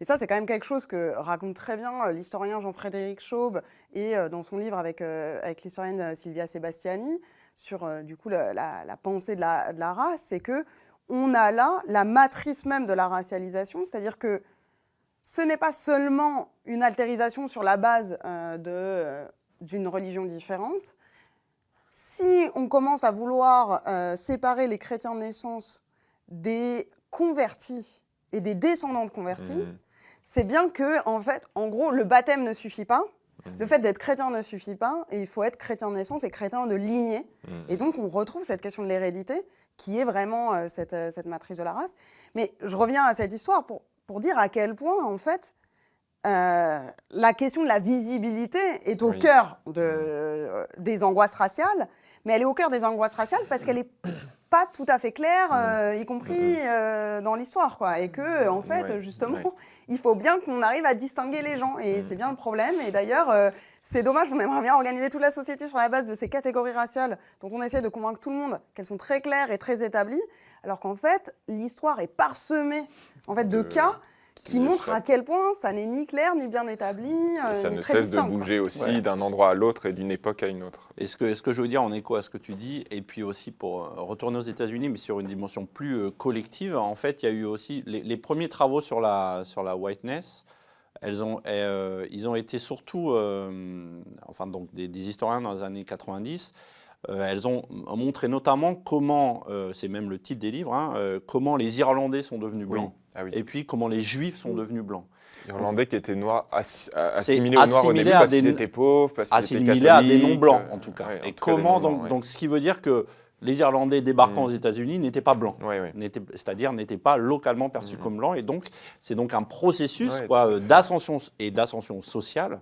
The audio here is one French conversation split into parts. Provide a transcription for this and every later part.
Et ça, c'est quand même quelque chose que raconte très bien l'historien Jean-Frédéric Chaube et dans son livre avec l'historienne Sylvia Sebastiani sur du coup la pensée de la race, c'est que on a là la matrice même de la racialisation, c'est-à-dire que ce n'est pas seulement une altérisation sur la base d'une religion différente. Si on commence à vouloir séparer les chrétiens de naissance des convertis et des descendants de convertis, c'est bien que, en fait, en gros, le baptême ne suffit pas. Le fait d'être chrétien ne suffit pas, et il faut être chrétien de naissance et chrétien de lignée. Et donc, on retrouve cette question de l'hérédité, qui est vraiment cette matrice de la race. Mais je reviens à cette histoire pour dire à quel point, en fait, la question de la visibilité est au cœur des angoisses raciales, mais elle est au cœur des angoisses raciales parce qu'elle n'est pas tout à fait claire, y compris dans l'histoire, quoi. Et que, en fait, justement, il faut bien qu'on arrive à distinguer les gens. Et c'est bien le problème. Et d'ailleurs, c'est dommage, on aimerait bien organiser toute la société sur la base de ces catégories raciales dont on essaie de convaincre tout le monde qu'elles sont très claires et très établies, alors qu'en fait, l'histoire est parsemée de cas qui montre à quel point ça n'est ni clair, ni bien établi, ça ni ne très cesse distinct, de bouger quoi. aussi d'un endroit à l'autre et d'une époque à une autre. Et ce que je veux dire en écho à ce que tu dis, et puis aussi pour retourner aux États-Unis, mais sur une dimension plus collective, en fait, il y a eu aussi les premiers travaux sur la whiteness. Ils ont été surtout, donc des historiens dans les années 90. Elles ont montré notamment comment, c'est même le titre des livres, comment les Irlandais sont devenus blancs, et puis comment les Juifs sont devenus blancs. Irlandais qui étaient noirs, assimilés aux Noirs au début parce qu'ils étaient pauvres, parce qu'ils étaient catholiques. Assimilés à des non-blancs, en tout cas. Ouais, et comment, donc, ce qui veut dire que les Irlandais débarquant aux États-Unis n'étaient pas blancs, c'est-à-dire n'étaient pas localement perçus comme blancs. Et donc, c'est donc un processus d'ascension sociale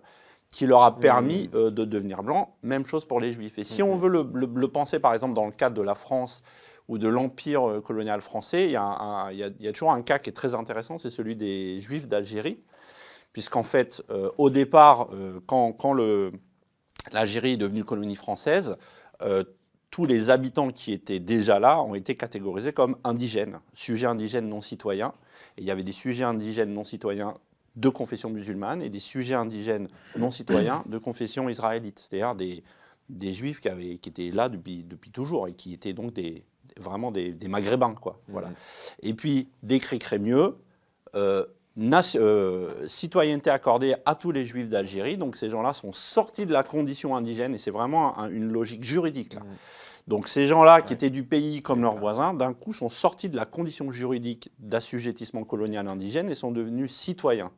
qui leur a permis de devenir blancs. Même chose pour les Juifs. Et si on veut le penser, par exemple, dans le cadre de la France ou de l'empire colonial français, il y a toujours un cas qui est très intéressant, c'est celui des Juifs d'Algérie, puisqu'en fait, au départ, quand l'Algérie est devenue colonie française, tous les habitants qui étaient déjà là ont été catégorisés comme indigènes, sujets indigènes non citoyens. Et il y avait des sujets indigènes non citoyens de confession musulmane et des sujets indigènes non citoyens de confession israélite, c'est-à-dire des Juifs qui étaient là depuis toujours et qui étaient donc vraiment des Maghrébins, quoi. Voilà. Et puis, décret Crémieux, citoyenneté accordée à tous les Juifs d'Algérie. Donc, ces gens-là sont sortis de la condition indigène et c'est vraiment une logique juridique, là. Donc, ces gens-là, qui étaient du pays comme leurs voisins, d'un coup, sont sortis de la condition juridique d'assujettissement colonial indigène et sont devenus citoyens.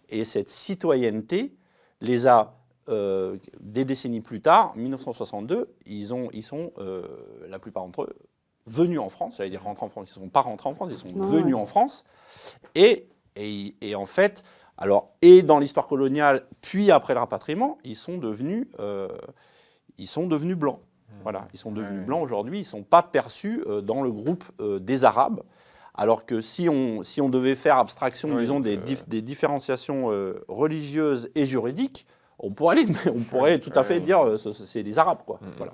Et cette citoyenneté les a, des décennies plus tard, en 1962, ils sont, la plupart d'entre eux, venus en France. J'allais dire rentrés en France. Ils ne sont pas rentrés en France, ils sont venus en France. Et en fait, et dans l'histoire coloniale, puis après le rapatriement, ils sont devenus blancs. Voilà, ils sont devenus blancs aujourd'hui, ils ne sont pas perçus dans le groupe des Arabes. Alors que si on devait faire abstraction, disons, des différenciations religieuses et juridiques, on pourrait tout à fait dire c'est des Arabes, quoi. Voilà.